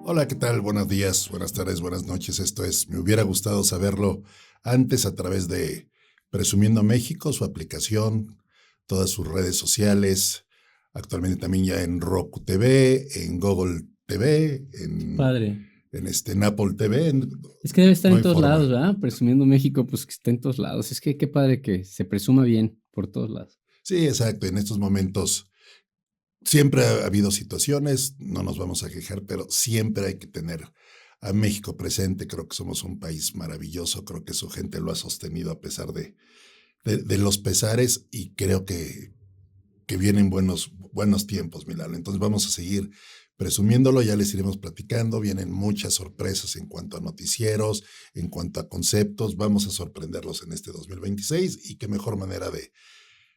Hola, ¿qué tal? Buenos días, buenas tardes, buenas noches. Esto es Me hubiera gustado saberlo antes a través de Presumiendo México, su aplicación, todas sus redes sociales, actualmente también ya en Roku TV, en Google TV, Qué padre. en Apple TV, Es que debe estar no en hay todos lados, forma. ¿verdad? Presumiendo México, pues que está en todos lados. Es que qué padre que se presuma bien por todos lados. Sí, exacto, en estos momentos siempre ha habido situaciones, no nos vamos a quejar, pero siempre hay que tener a México presente. Creo que somos un país maravilloso, creo que su gente lo ha sostenido a pesar de los pesares y creo que vienen buenos tiempos, Milano. Entonces vamos a seguir presumiéndolo, ya les iremos platicando, vienen muchas sorpresas en cuanto a noticieros, en cuanto a conceptos, vamos a sorprenderlos en este 2026 y qué mejor manera de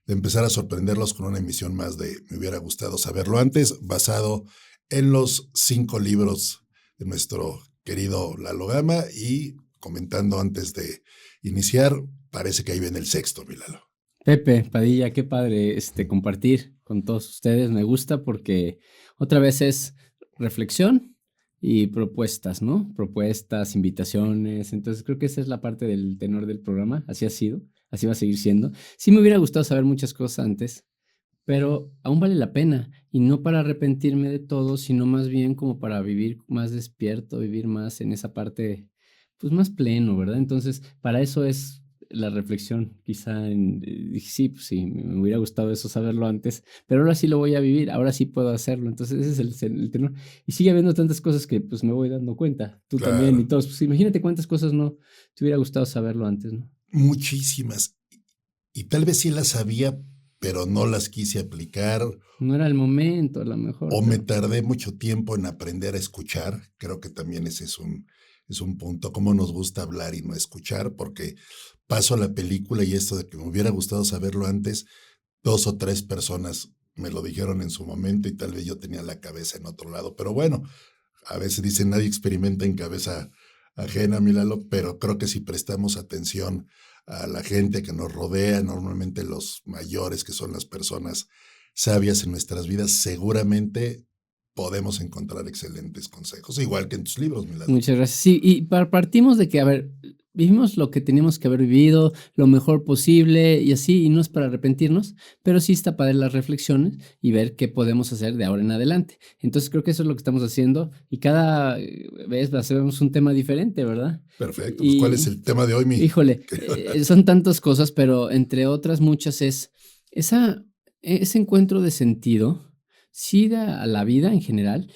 empezar a sorprenderlos con una emisión más de Me hubiera gustado saberlo antes, basado en los 5 libros de nuestro querido Lalo Gama y comentando antes de iniciar, parece que ahí viene el sexto, mi Lalo. Pepe, Padilla, qué padre compartir con todos ustedes. Me gusta porque otra vez es reflexión y propuestas, ¿no? Propuestas, invitaciones. Entonces creo que esa es la parte del tenor del programa. Así ha sido, así va a seguir siendo. Sí me hubiera gustado saber muchas cosas antes, pero aún vale la pena, y no para arrepentirme de todo, sino más bien como para vivir más despierto, vivir más en esa parte, pues más pleno, ¿verdad? Entonces, para eso es la reflexión, quizá dije, sí, pues sí, me hubiera gustado eso saberlo antes, pero ahora sí lo voy a vivir, ahora sí puedo hacerlo, entonces ese es el tenor. Y sigue habiendo tantas cosas que pues me voy dando cuenta, tú también y Claro, todos, pues imagínate cuántas cosas no te hubiera gustado saberlo antes, ¿no? muchísimas. Y tal vez sí las sabía, pero no las quise aplicar No era el momento, a lo mejor, o me pero tardé mucho tiempo en aprender a escuchar. Creo que también ese es un punto, cómo nos gusta hablar y no escuchar, porque paso a la película y esto de que me hubiera gustado saberlo antes, dos o tres personas me lo dijeron en su momento y tal vez yo tenía la cabeza en otro lado. Pero bueno, a veces dicen nadie experimenta en cabeza ajena, Milalo, pero creo que si prestamos atención a la gente que nos rodea, normalmente los mayores, que son las personas sabias en nuestras vidas, seguramente podemos encontrar excelentes consejos, igual que en tus libros, Milalo. muchas gracias. Sí, y partimos de que, a ver, vivimos lo que teníamos que haber vivido, lo mejor posible y así, y no es para arrepentirnos, pero sí está para las reflexiones y ver qué podemos hacer de ahora en adelante. Entonces creo que eso es lo que estamos haciendo y cada vez hacemos un tema diferente, ¿verdad? Perfecto, pues ¿cuál es Y, el tema de hoy, mi? híjole, son tantas cosas, pero entre otras muchas es esa, ese encuentro de sentido, sí da a la vida en general,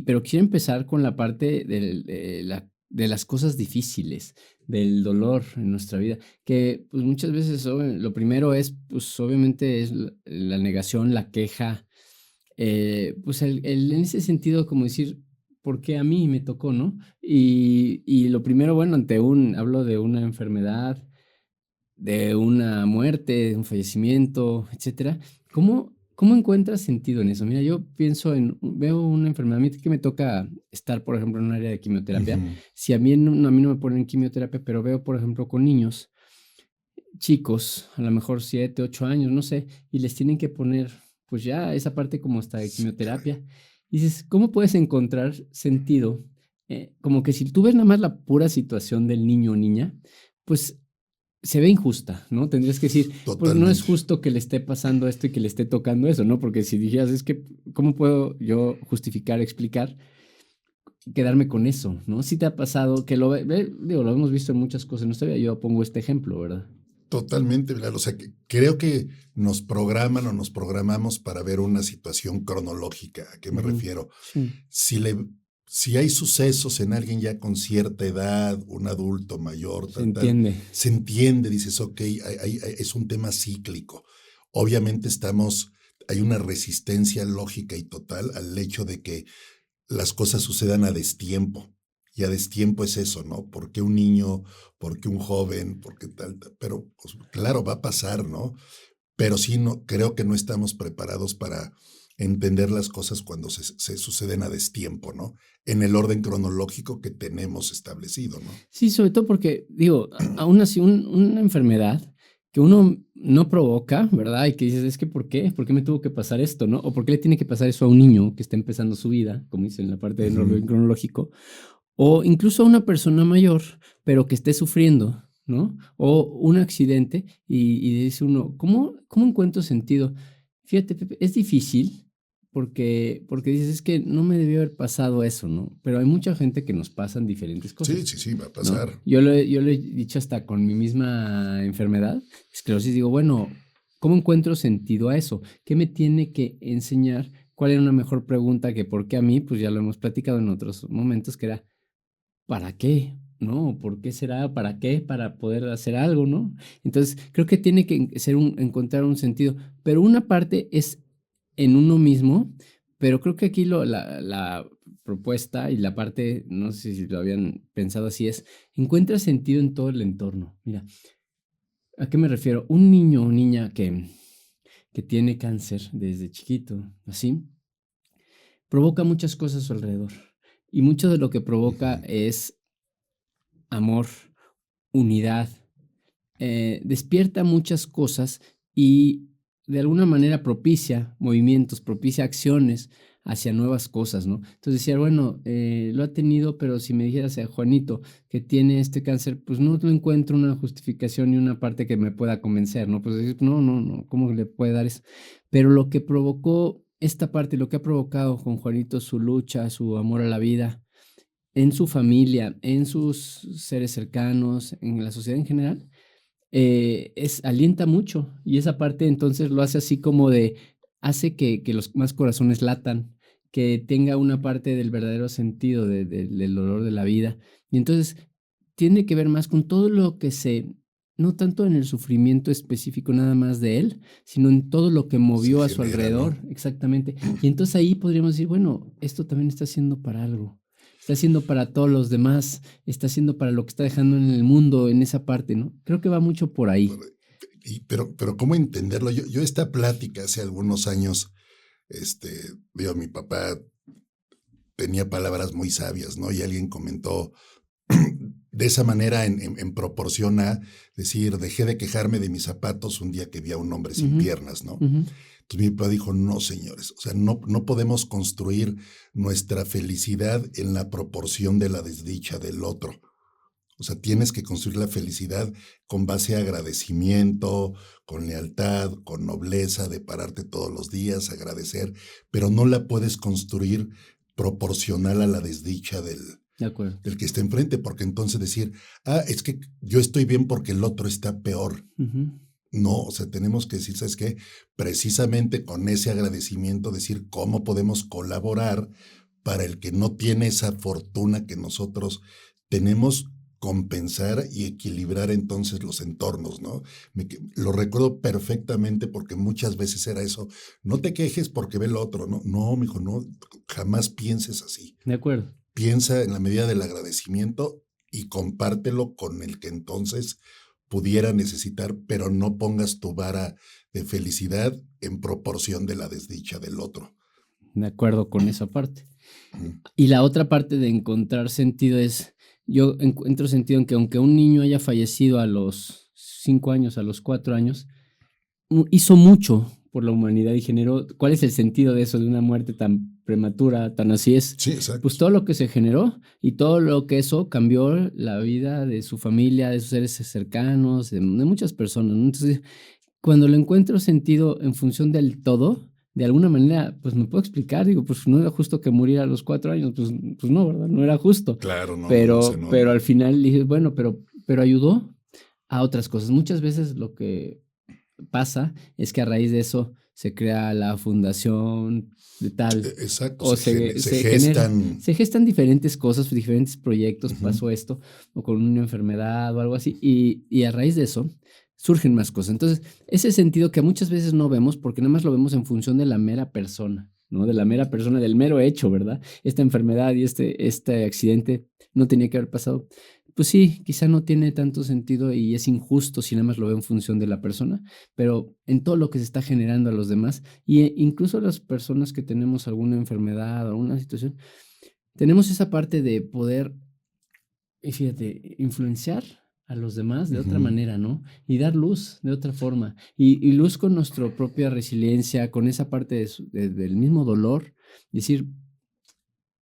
pero quiero empezar con la parte de las cosas difíciles, del dolor en nuestra vida, que pues muchas veces lo primero es, pues obviamente es la negación, la queja, pues en ese sentido como decir, ¿por qué a mí me tocó, no? Y lo primero, bueno, hablo de una enfermedad, de una muerte, de un fallecimiento, etcétera. ¿Cómo encuentras sentido en eso? Mira, yo pienso veo una enfermedad, a mí que me toca estar, por ejemplo, en un área de quimioterapia. Ujú. Si a mí no me ponen quimioterapia, pero veo, por ejemplo, con niños, chicos, a lo mejor 7, 8 años, no sé, y les tienen que poner, pues ya esa parte como hasta de Sí, caray. quimioterapia. Y dices, ¿cómo puedes encontrar sentido? Como que si tú ves nada más la pura situación del niño o niña, pues se ve injusta, ¿no? Tendrías que decir, pues no es Totalmente. justo que le esté pasando esto y que le esté tocando eso, ¿no? Porque si dijeras, es que, ¿cómo puedo yo justificar, explicar, quedarme con eso, ¿no? Si te ha pasado que digo, lo hemos visto en muchas cosas, no sabía, yo pongo este ejemplo, ¿verdad? Totalmente, Bilal. O sea, que creo que nos programan o nos programamos para ver una situación cronológica. ¿A qué me Ujú. refiero? Sí, Si, le, si hay sucesos en alguien ya con cierta edad, un adulto mayor, se tal, entiende. se entiende, dices, ok, es un tema cíclico. Obviamente hay una resistencia lógica y total al hecho de que las cosas sucedan a destiempo. Y a destiempo es eso, ¿no? ¿Por qué un niño? ¿Por qué un joven? ¿Por qué tal? Pero, pues, claro, va a pasar, ¿no? Pero sí, no, creo que no estamos preparados para entender las cosas cuando se suceden a destiempo, ¿no? En el orden cronológico que tenemos establecido, ¿no? Sí, sobre todo porque, digo, aún así, una enfermedad. que uno no provoca, ¿verdad? Y que dices, es que ¿por qué? ¿Por qué me tuvo que pasar esto, no? O ¿por qué le tiene que pasar eso a un niño que está empezando su vida, como dicen en la parte de Ujú. orden cronológico? O incluso a una persona mayor, pero que esté sufriendo, ¿no? O un accidente y dice uno, ¿cómo encuentro sentido? Fíjate, Pepe, es difícil porque dices, es que no me debió haber pasado eso, ¿no? Pero hay mucha gente que nos pasan diferentes Sí, cosas, sí, sí, va a ¿no? pasar. Yo lo he dicho hasta con mi misma enfermedad, esclerosis, digo, bueno, ¿cómo encuentro sentido a eso? ¿Qué me tiene que enseñar? ¿Cuál era una mejor pregunta que por qué a mí? Pues ya lo hemos platicado en otros momentos, que era, ¿para qué? ¿No? ¿Por qué será? ¿Para qué? Para poder hacer algo, ¿no? Entonces, creo que tiene que ser encontrar un sentido, pero una parte es en uno mismo, pero creo que aquí la propuesta y la parte, no sé si lo habían pensado así, es encuentra sentido en todo el entorno. Mira, ¿a qué me refiero? Un niño o niña que tiene cáncer desde chiquito, así, provoca muchas cosas a su alrededor. Y mucho de lo que provoca Ujú. es amor, unidad, despierta muchas cosas y de alguna manera propicia movimientos, propicia acciones hacia nuevas cosas, ¿no? Entonces decía, bueno, lo ha tenido, pero si me dijeras a Juanito que tiene este cáncer, pues no encuentro una justificación ni una parte que me pueda convencer, ¿no? Pues decir, no, no, no, ¿cómo le puede dar eso? Pero lo que provocó esta parte, lo que ha provocado con Juanito su lucha, su amor a la vida, en su familia, en sus seres cercanos, en la sociedad en general, alienta mucho y esa parte entonces lo hace así como hace que los más corazones latan, que tenga una parte del verdadero sentido del dolor de la vida. Y entonces tiene que ver más con todo lo que no tanto en el sufrimiento específico nada más de él, sino en todo lo que Se movió a su genera, ¿no? alrededor, exactamente. Y entonces ahí podríamos decir, bueno, esto también está haciendo para algo, está haciendo para todos los demás, está haciendo para lo que está dejando en el mundo, en esa parte, ¿no? Creo que va mucho por ahí. Pero ¿cómo entenderlo? Yo esta plática hace algunos años, veo, mi papá tenía palabras muy sabias, ¿no? Y alguien comentó de esa manera en proporción a decir, dejé de quejarme de mis zapatos un día que vi a un hombre sin Ujú, piernas, ¿no? ujú. Entonces mi papá dijo, no, señores, o sea, no podemos construir nuestra felicidad en la proporción de la desdicha del otro. O sea, tienes que construir la felicidad con base a agradecimiento, con lealtad, con nobleza, de pararte todos los días, agradecer, pero no la puedes construir proporcional a la desdicha De acuerdo. del que está enfrente, porque entonces decir, es que yo estoy bien porque el otro está peor. Ujú. No, o sea, tenemos que decir, ¿sabes qué? Precisamente con ese agradecimiento, decir cómo podemos colaborar para el que no tiene esa fortuna que nosotros tenemos, compensar y equilibrar entonces los entornos, ¿no? Lo recuerdo perfectamente porque muchas veces era eso, no te quejes porque ve lo otro, ¿no? No, mijo, no, jamás pienses así. De acuerdo. Piensa en la medida del agradecimiento y compártelo con el que entonces pudiera necesitar, pero no pongas tu vara de felicidad en proporción de la desdicha del otro. De acuerdo con esa parte. Ujú. Y la otra parte de encontrar sentido es, yo encuentro sentido en que aunque un niño haya fallecido a los 5 años, a los 4 años, hizo mucho por la humanidad y generó, ¿cuál es el sentido de eso, de una muerte tan prematura, tan así es? Sí, Pues exacto. todo lo que se generó y todo lo que eso cambió la vida de su familia, de sus seres cercanos, de muchas personas, ¿no? Entonces, cuando le encuentro sentido en función del todo, de alguna manera, pues me puedo explicar, digo, pues no era justo que muriera a los 4 años, pues no, ¿verdad? No era justo. Claro, no, no, no, o sea, Pero no. al final dije, bueno, pero ayudó a otras cosas. Muchas veces lo que pasa es que a raíz de eso se crea la fundación de tal, Exacto, o se se genera, gestan. se gestan diferentes cosas, diferentes proyectos, Ujú. pasó esto, o con una enfermedad o algo así, y a raíz de eso surgen más cosas. Entonces, ese sentido que muchas veces no vemos, porque nada más lo vemos en función de la mera persona, ¿no? De la mera persona, del mero hecho, ¿verdad? Esta enfermedad y este accidente no tenía que haber pasado. Pues sí, quizá no tiene tanto sentido y es injusto si nada más lo veo en función de la persona, pero en todo lo que se está generando a los demás, y incluso las personas que tenemos alguna enfermedad o alguna situación, tenemos esa parte de poder, y fíjate, influenciar a los demás de otra Ujú. manera, ¿no? Y dar luz de otra forma. Y luz con nuestra propia resiliencia, con esa parte del mismo dolor. Decir,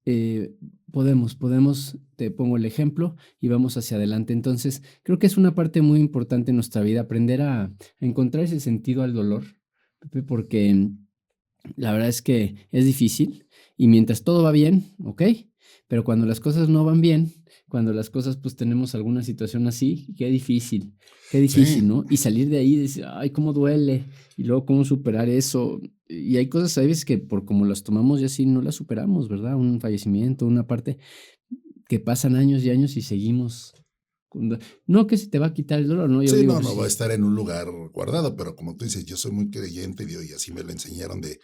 eh, podemos, te pongo el ejemplo y vamos hacia adelante. Entonces, creo que es una parte muy importante en nuestra vida, aprender a encontrar ese sentido al dolor, Pepe, porque la verdad es que es difícil y mientras todo va bien, ¿ok? Pero cuando las cosas no van bien, cuando las cosas pues tenemos alguna situación así, qué difícil, Sí, ¿no? Y salir de ahí y decir, ay, cómo duele, y luego cómo superar eso. Y hay cosas, hay veces que por como las tomamos y así no las superamos, ¿verdad? Un fallecimiento, una parte que pasan años y años y seguimos. No que se te va a quitar el dolor, ¿no? Yo sí, digo, no, pues no va a sí. estar en un lugar guardado, pero como tú dices, yo soy muy creyente digo, y así me lo enseñaron de,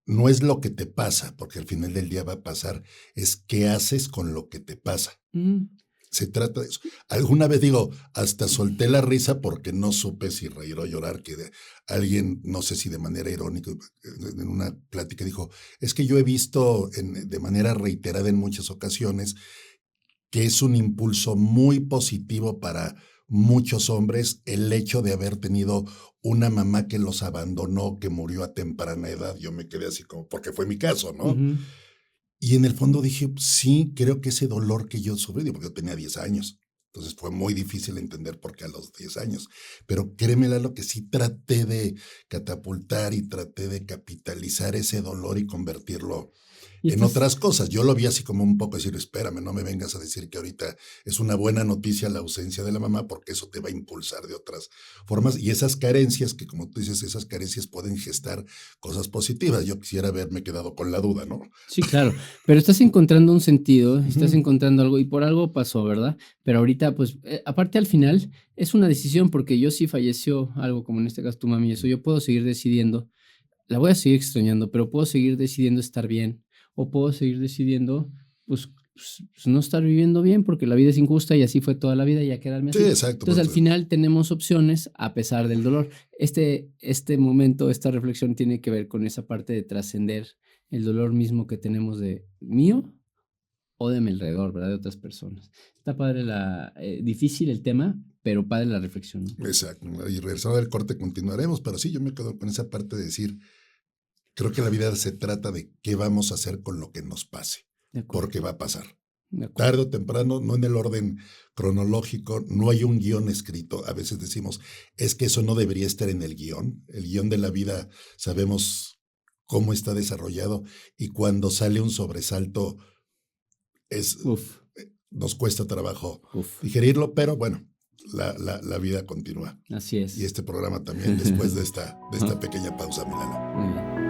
no es lo que te pasa, porque al final del día va a pasar, es qué haces con lo que te pasa. Mm, Se trata de eso. Alguna vez digo, hasta solté la risa porque no supe si reír o llorar, alguien, no sé si de manera irónica, en una plática dijo, es que yo he visto de manera reiterada en muchas ocasiones que es un impulso muy positivo para muchos hombres el hecho de haber tenido una mamá que los abandonó, que murió a temprana edad. Yo me quedé así como, porque fue mi caso, ¿no? ujú. Y en el fondo dije, sí, creo que ese dolor que yo sufrí, porque yo tenía 10 años, entonces fue muy difícil entender por qué a los 10 años, pero créeme, lo que sí traté de catapultar y traté de capitalizar ese dolor y convertirlo Y en estás, otras cosas. Yo lo vi así como un poco decir, espérame, no me vengas a decir que ahorita es una buena noticia la ausencia de la mamá, porque eso te va a impulsar de otras formas. Y esas carencias, que como tú dices, esas carencias pueden gestar cosas positivas. Yo quisiera haberme quedado con la duda, ¿no? sí, claro, pero estás encontrando un sentido, estás Ujú. encontrando algo y por algo pasó, ¿verdad? Pero ahorita, pues, aparte al final es una decisión porque yo si falleció algo como en este caso tu mami, eso yo puedo seguir decidiendo, la voy a seguir extrañando, pero puedo seguir decidiendo estar bien o puedo seguir decidiendo, pues, no estar viviendo bien porque la vida es injusta y así fue toda la vida y a quedarme Sí, así. exacto. Entonces, al final tenemos opciones a pesar del dolor. Este momento, esta reflexión tiene que ver con esa parte de trascender el dolor mismo que tenemos de mío o de mi alrededor, ¿verdad? De otras personas. Está padre difícil el tema, pero padre la reflexión, ¿no? Exacto. Y regresando al corte continuaremos, pero sí, yo me quedo con esa parte de decir, creo que la vida se trata de qué vamos a hacer con lo que nos pase, De acuerdo, porque va a pasar. de acuerdo. Tarde o temprano, no en el orden cronológico, no hay un guión escrito. A veces decimos, es que eso no debería estar en el guión. El guión de la vida sabemos cómo está desarrollado y cuando sale un sobresalto es, Uf, nos cuesta trabajo uf, digerirlo, pero bueno, la vida continúa. así Y es. este programa también después de esta pequeña pausa, Milano. Muy bien.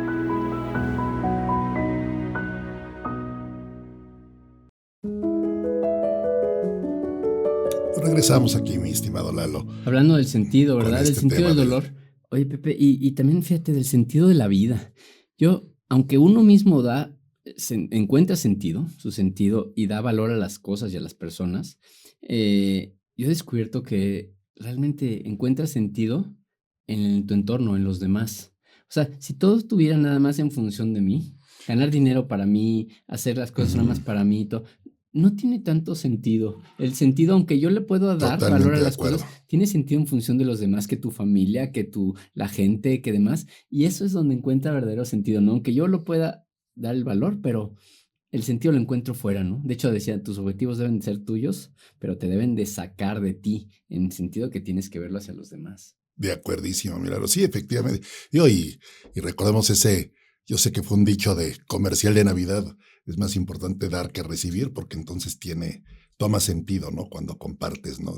Regresamos aquí, mi estimado Lalo, Hablando del sentido, con ¿verdad? Del este sentido tema del del... dolor. Oye, Pepe, y también fíjate del sentido de la vida. Yo, aunque uno mismo encuentra sentido, su sentido, y da valor a las cosas y a las personas, yo he descubierto que realmente encuentras sentido en tu entorno, en los demás. O sea, si todo estuviera nada más en función de mí, ganar dinero para mí, hacer las cosas nada Ujú, más para mí, no tiene tanto sentido. El sentido, aunque yo le puedo dar valor a totalmente de las acuerdo. cosas, tiene sentido en función de los demás, que tu familia, la gente, que demás. Y eso es donde encuentra verdadero sentido, ¿no? Aunque yo lo pueda dar el valor, pero el sentido lo encuentro fuera, ¿no? De hecho, decía, tus objetivos deben de ser tuyos, pero te deben de sacar de ti, en el sentido que tienes que verlo hacia los demás. De acuerdísimo, Milano. Sí, efectivamente. Y recordemos ese, yo sé que fue un dicho de comercial de Navidad, es más importante dar que recibir, porque entonces toma sentido, ¿no? Cuando compartes, ¿no?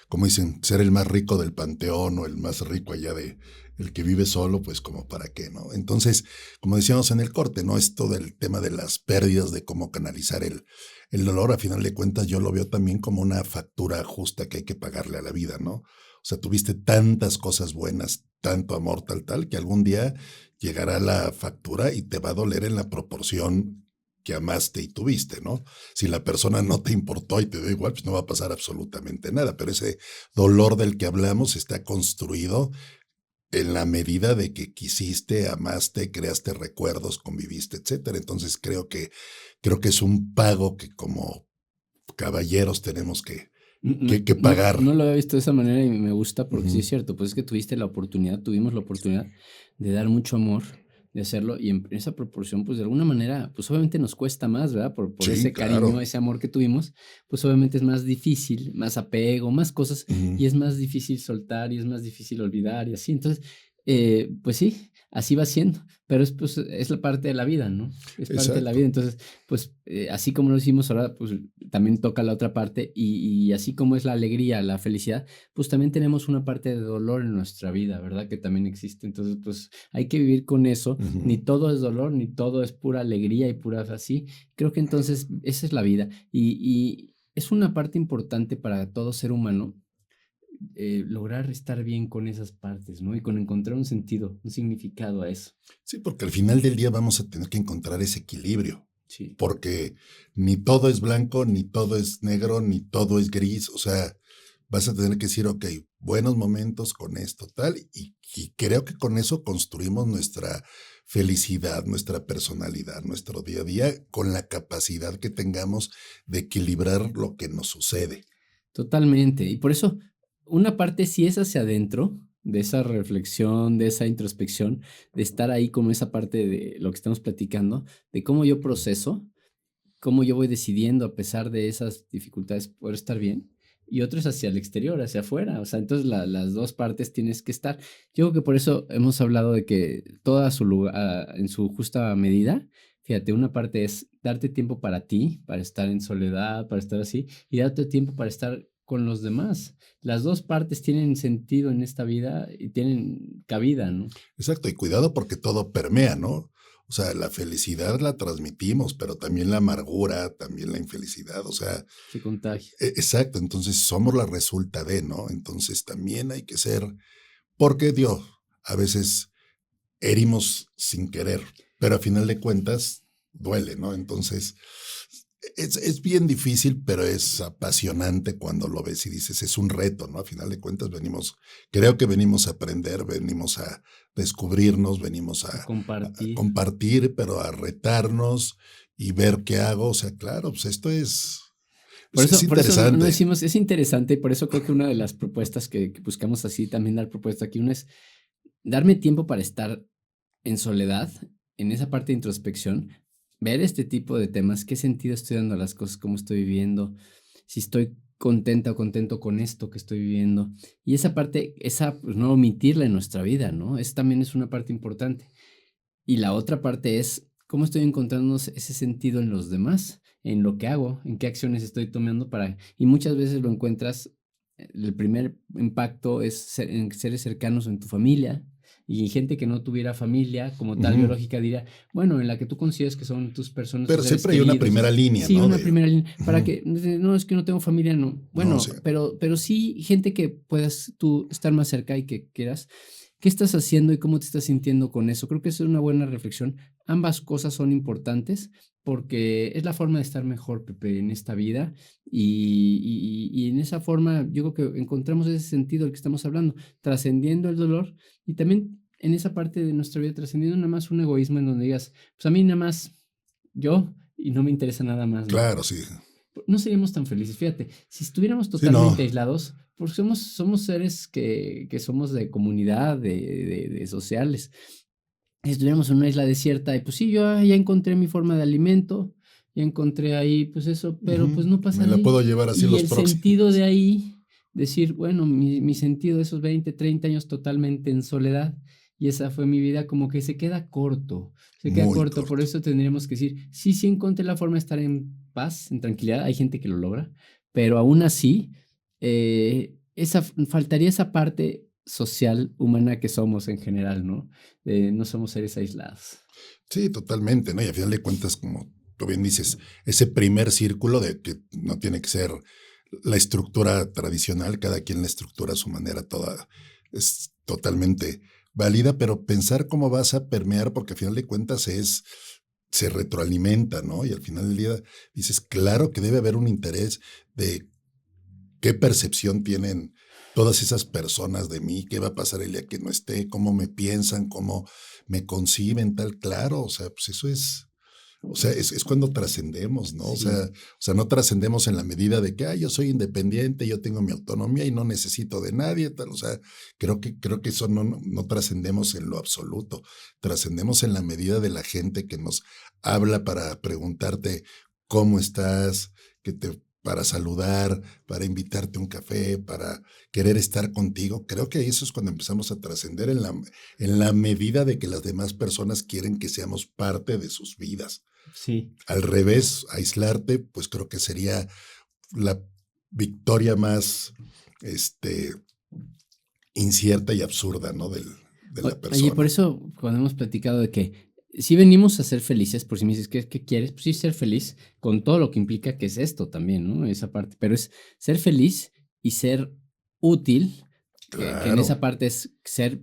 Como dicen, ser el más rico del panteón o el más rico allá de el que vive solo, pues como para qué, ¿no? Entonces, como decíamos en el corte, ¿no? Esto del tema de las pérdidas, de cómo canalizar el dolor, a final de cuentas, yo lo veo también como una factura justa que hay que pagarle a la vida, ¿no? O sea, tuviste tantas cosas buenas, tanto amor, tal, que algún día llegará la factura y te va a doler en la proporción que amaste y tuviste, ¿no? Si la persona no te importó y te dio igual, pues no va a pasar absolutamente nada, pero ese dolor del que hablamos está construido en la medida de que quisiste, amaste, creaste recuerdos, conviviste, etcétera. Entonces creo que es un pago que como caballeros tenemos que pagar. No lo había visto de esa manera y me gusta porque sí Ujú. es cierto, pues es que tuvimos la oportunidad de dar mucho amor, de hacerlo y en esa proporción, pues de alguna manera, pues obviamente nos cuesta más, ¿verdad? Por Sí, ese cariño, claro. ese amor que tuvimos, pues obviamente es más difícil, más apego, más cosas Ujú. y es más difícil soltar y es más difícil olvidar y así. Entonces, pues sí, así va siendo, pero es pues es la parte de la vida, ¿no? Es parte de la vida. Exacto. Entonces, pues, así como lo hicimos ahora, pues también toca la otra parte y así como es la alegría, la felicidad, pues también tenemos una parte de dolor en nuestra vida, ¿verdad? Que también existe. Entonces, pues hay que vivir con eso. Ni Ujú. todo es dolor, ni todo es pura alegría y pura así. Creo que entonces esa es la vida y es una parte importante para todo ser humano lograr estar bien con esas partes, ¿no? Y con encontrar un sentido, un significado a eso. Sí, porque al final del día vamos a tener que encontrar ese equilibrio, Sí, porque ni todo es blanco, ni todo es negro, ni todo es gris. O sea, vas a tener que decir, ok, buenos momentos con esto, tal, y creo que con eso construimos nuestra felicidad, nuestra personalidad, nuestro día a día, con la capacidad que tengamos de equilibrar lo que nos sucede. totalmente. Y por eso, una parte sí es hacia adentro, de esa reflexión, de esa introspección, de estar ahí como esa parte de lo que estamos platicando, de cómo yo proceso, cómo yo voy decidiendo a pesar de esas dificultades poder estar bien. Y otro es hacia el exterior, hacia afuera. O sea, entonces las dos partes tienes que estar. Yo creo que por eso hemos hablado de que toda su lugar, en su justa medida, fíjate, una parte es darte tiempo para ti, para estar en soledad, para estar así, y darte tiempo para estar con los demás. Las dos partes tienen sentido en esta vida y tienen cabida, ¿no? Exacto, y cuidado porque todo permea, ¿no? O sea, la felicidad la transmitimos, pero también la amargura, también la infelicidad, o sea, Se contagia. exacto, entonces somos la resulta de, ¿no? Entonces también hay que ser, porque Dios, a veces herimos sin querer, pero a final de cuentas duele, ¿no? Entonces es bien difícil, pero es apasionante cuando lo ves y dices, es un reto, ¿no? A final de cuentas creo que venimos a aprender, venimos a descubrirnos, venimos A a compartir. compartir, pero a retarnos y ver qué hago. O sea, claro, pues esto es Por eso no interesante. decimos, es interesante y por eso creo que una de las propuestas que buscamos así también dar propuesta aquí, una es darme tiempo para estar en soledad, en esa parte de introspección, ver este tipo de temas, qué sentido estoy dando a las cosas, cómo estoy viviendo, si estoy contenta o contento con esto que estoy viviendo. Y esa parte, esa, pues no omitirla en nuestra vida, ¿no? Es también es una parte importante. Y la otra parte es cómo estoy encontrando ese sentido en los demás, en lo que hago, en qué acciones estoy tomando para... Y muchas veces lo encuentras, el primer impacto es en seres cercanos en tu familia y gente que no tuviera familia como tal Ujú. biológica diría, bueno, en la que tú consideras que son tus personas, tus Pero seres siempre hay una queridos. primera línea, Sí, ¿no? una primera línea, para Ujú. que, no, es que no tengo familia, no. No, Bueno, sí, pero sí gente que puedas tú estar más cerca y que quieras. ¿Qué estás haciendo y cómo te estás sintiendo con eso? Creo que eso es una buena reflexión. Ambas cosas son importantes porque es la forma de estar mejor, Pepe, en esta vida y en esa forma yo creo que encontramos ese sentido del que estamos hablando, trascendiendo el dolor y también en esa parte de nuestra vida, trascendiendo nada más un egoísmo en donde digas, pues a mí nada más yo y no me interesa nada más, ¿no? claro, sí. No seríamos tan felices. Fíjate, si estuviéramos Sí, no, totalmente aislados, porque somos seres que somos de comunidad, de sociales. Si estuviéramos en una isla desierta, y pues sí, yo ya encontré mi forma de alimento, ya encontré ahí, pues eso, pero ujú, pues no pasa me de la ahí. puedo llevar así Y los el sentido de próximos. ahí, decir, bueno, mi sentido de esos 20 30 años totalmente en soledad, y esa fue mi vida, como que se queda Muy corto, por corto. eso tendríamos que decir, sí, sí encontré la forma de estar en paz, en tranquilidad, hay gente que lo logra, pero aún así, faltaría esa parte social humana que somos en general, ¿no? No somos seres aislados. Sí, totalmente, ¿no? Y al final de cuentas, como tú bien dices, ese primer círculo de que no tiene que ser la estructura tradicional, cada quien la estructura a su manera, toda es totalmente válida, pero pensar cómo vas a permear, porque al final de cuentas se retroalimenta, ¿no? Y al final del día dices, claro que debe haber un interés de qué percepción tienen todas esas personas de mí, qué va a pasar el día que no esté, cómo me piensan, cómo me conciben, tal, claro, o sea, pues eso es O sea, es cuando trascendemos, ¿no? Sí, O sea, no trascendemos en la medida de que, yo soy independiente, yo tengo mi autonomía y no necesito de nadie, tal. O sea, creo que eso no trascendemos en lo absoluto. Trascendemos en la medida de la gente que nos habla para preguntarte cómo estás, para saludar, para invitarte a un café, para querer estar contigo. Creo que eso es cuando empezamos a trascender en la medida de que las demás personas quieren que seamos parte de sus vidas. sí. Al revés, aislarte, pues creo que sería la victoria más incierta y absurda, ¿no? De la Oye, por persona. eso cuando hemos platicado de que si venimos a ser felices, por si me dices, ¿qué quieres? Pues sí, ser feliz con todo lo que implica que es esto también, ¿no? Esa parte, pero es ser feliz y ser útil, que en Claro, esa parte es ser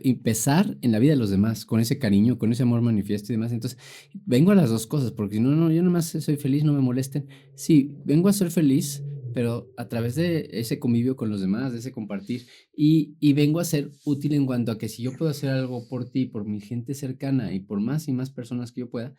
y pesar en la vida de los demás, con ese cariño, con ese amor manifiesto y demás. Entonces, vengo a las dos cosas, porque si no, no, yo nomás soy feliz, no me molesten. Sí, vengo a ser feliz, pero a través de ese convivio con los demás, de ese compartir, y vengo a ser útil en cuanto a que si yo puedo hacer algo por ti, por mi gente cercana y por más y más personas que yo pueda,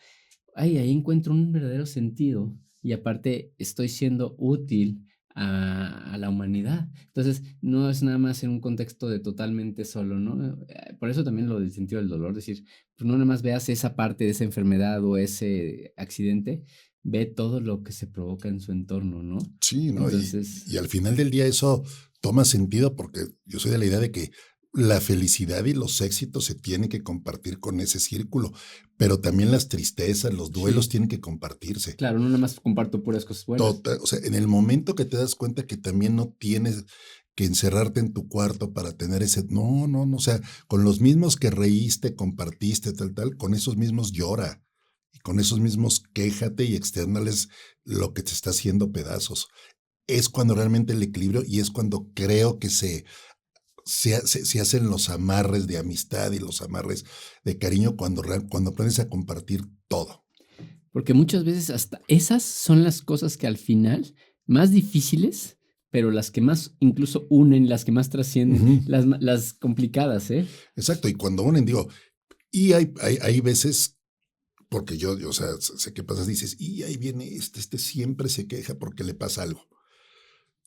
ahí encuentro un verdadero sentido y aparte estoy siendo útil a la humanidad. Entonces, no es nada más en un contexto de totalmente solo, ¿no? Por eso también lo del sentido del dolor, decir, pues no nada más veas esa parte de esa enfermedad o ese accidente, ve todo lo que se provoca en su entorno, ¿no? sí, ¿no? Y Entonces, al final del día eso toma sentido porque yo soy de la idea de que la felicidad y los éxitos se tienen que compartir con ese círculo, pero también las tristezas, los duelos sí, tienen que compartirse. claro, no nada más comparto puras cosas buenas. O sea, en el momento que te das cuenta que también no tienes que encerrarte en tu cuarto para tener ese, no, o sea, con los mismos que reíste, compartiste, tal, con esos mismos llora y con esos mismos quéjate y externales lo que te está haciendo pedazos. Es cuando realmente el equilibrio y es cuando creo que se hacen los amarres de amistad y los amarres de cariño cuando aprendes a compartir todo. Porque muchas veces hasta esas son las cosas que al final más difíciles, pero las que más incluso unen, las que más trascienden, Ujú. las complicadas, ¿eh? Exacto, y cuando unen, digo, y hay veces, porque yo, o sea, sé qué pasa, dices, y ahí viene este siempre se queja porque le pasa algo.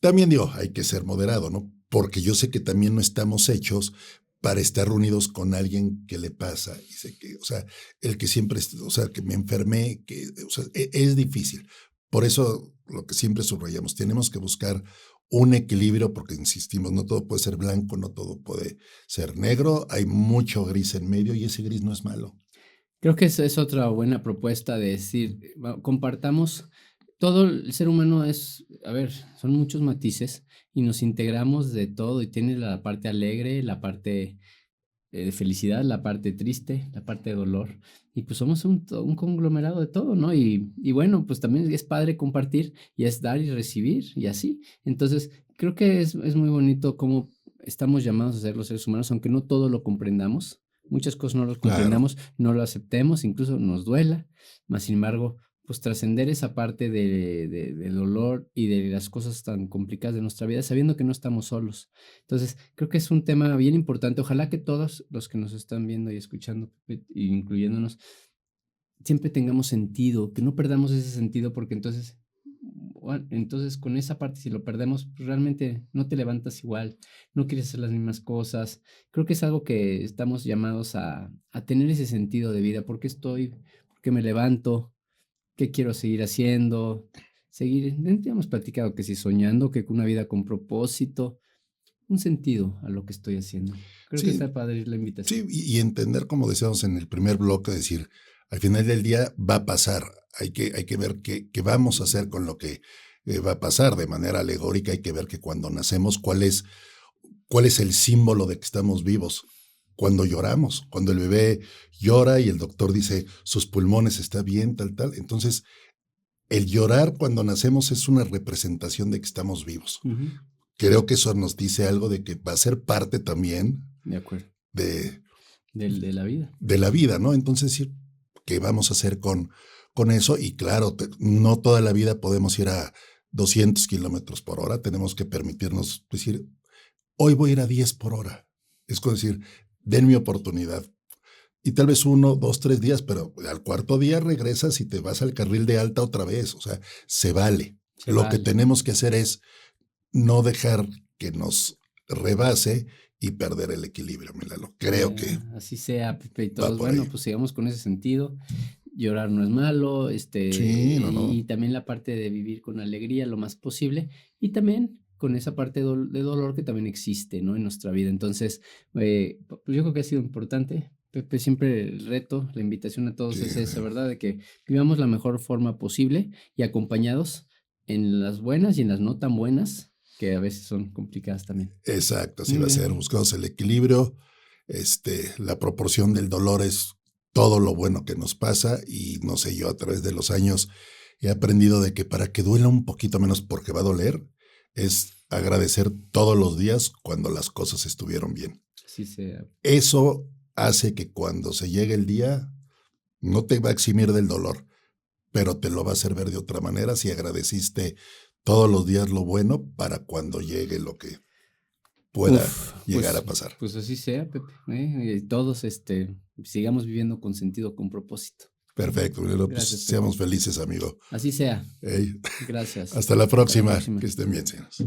También digo, hay que ser moderado, ¿no? Porque yo sé que también no estamos hechos para estar reunidos con alguien que le pasa. Y sé que, o sea, el que siempre, o sea, que me enfermé, o sea, es difícil. Por eso, lo que siempre subrayamos, tenemos que buscar un equilibrio, porque insistimos, no todo puede ser blanco, no todo puede ser negro, hay mucho gris en medio y ese gris no es malo. Creo que esa es otra buena propuesta de decir, compartamos, todo el ser humano es, a ver, son muchos matices y nos integramos de todo y tiene la parte alegre, la parte de felicidad, la parte triste, la parte de dolor. Y pues somos un conglomerado de todo, ¿no? Y bueno, pues también es padre compartir y es dar y recibir y así. Entonces, creo que es muy bonito cómo estamos llamados a ser los seres humanos, aunque no todo lo comprendamos. Muchas cosas no lo Claro. comprendamos, no lo aceptemos, incluso nos duela. Mas, sin embargo, pues trascender esa parte del dolor y de las cosas tan complicadas de nuestra vida, sabiendo que no estamos solos. Entonces, creo que es un tema bien importante. Ojalá que todos los que nos están viendo y escuchando, incluyéndonos, siempre tengamos sentido, que no perdamos ese sentido, porque entonces, entonces con esa parte, si lo perdemos, pues realmente no te levantas igual, no quieres hacer las mismas cosas. Creo que es algo que estamos llamados a tener ese sentido de vida. ¿Por qué estoy? ¿Por qué me levanto? ¿Qué quiero seguir haciendo? Seguir, ya hemos platicado que si soñando, que con una vida con propósito, un sentido a lo que estoy haciendo. Creo que Sí, está padre la sí, invitación. y entender, como decíamos en el primer bloque, decir, al final del día va a pasar, hay que ver qué vamos a hacer con lo que va a pasar de manera alegórica, hay que ver que cuando nacemos, cuál es el símbolo de que estamos vivos. Cuando lloramos, cuando el bebé llora y el doctor dice sus pulmones está bien, tal. Entonces, el llorar cuando nacemos es una representación de que estamos vivos. Ujú, Creo que eso nos dice algo de que va a ser parte también de acuerdo. de, De la vida. de la vida, ¿no? Entonces, sí, ¿qué vamos a hacer con eso? Y claro, no toda la vida podemos ir a 200 kilómetros por hora, tenemos que permitirnos decir, hoy voy a ir a 10 por hora. Es como decir, den mi oportunidad. y tal vez 1, 2, 3 días, pero al cuarto día regresas y te vas al carril de alta otra vez, o sea, se vale. Se Lo que vale. tenemos que hacer es no dejar que nos rebase y perder el equilibrio, Milalo. Creo que Así sea, Pepe, y va todos. por ahí. Bueno, pues sigamos con ese sentido. Llorar no es malo, Sí, no, y no. también la parte de vivir con alegría lo más posible, y también con esa parte de dolor que también existe, ¿no? En nuestra vida. Entonces, pues yo creo que ha sido importante. Pepe, siempre el reto, la invitación a todos Sí, es esa, amigo. ¿verdad? De que vivamos la mejor forma posible y acompañados en las buenas y en las no tan buenas, que a veces son complicadas también. Exacto, así Muy va a ser. bien. Buscamos el equilibrio. La proporción del dolor es todo lo bueno que nos pasa y no sé, yo a través de los años he aprendido de que para que duela un poquito menos porque va a doler, es agradecer todos los días cuando las cosas estuvieron bien. Así sea. Eso hace que cuando se llegue el día, no te va a eximir del dolor, pero te lo va a hacer ver de otra manera si agradeciste todos los días lo bueno para cuando llegue lo que pueda Uf, llegar a pasar. pues así sea, Pepe, todos, sigamos viviendo con sentido, con propósito. Perfecto, bueno, pues Gracias, Pepe. seamos felices, amigo. Así sea. Ey, Gracias. hasta la Hasta la próxima. próxima. Que estén bien, señores.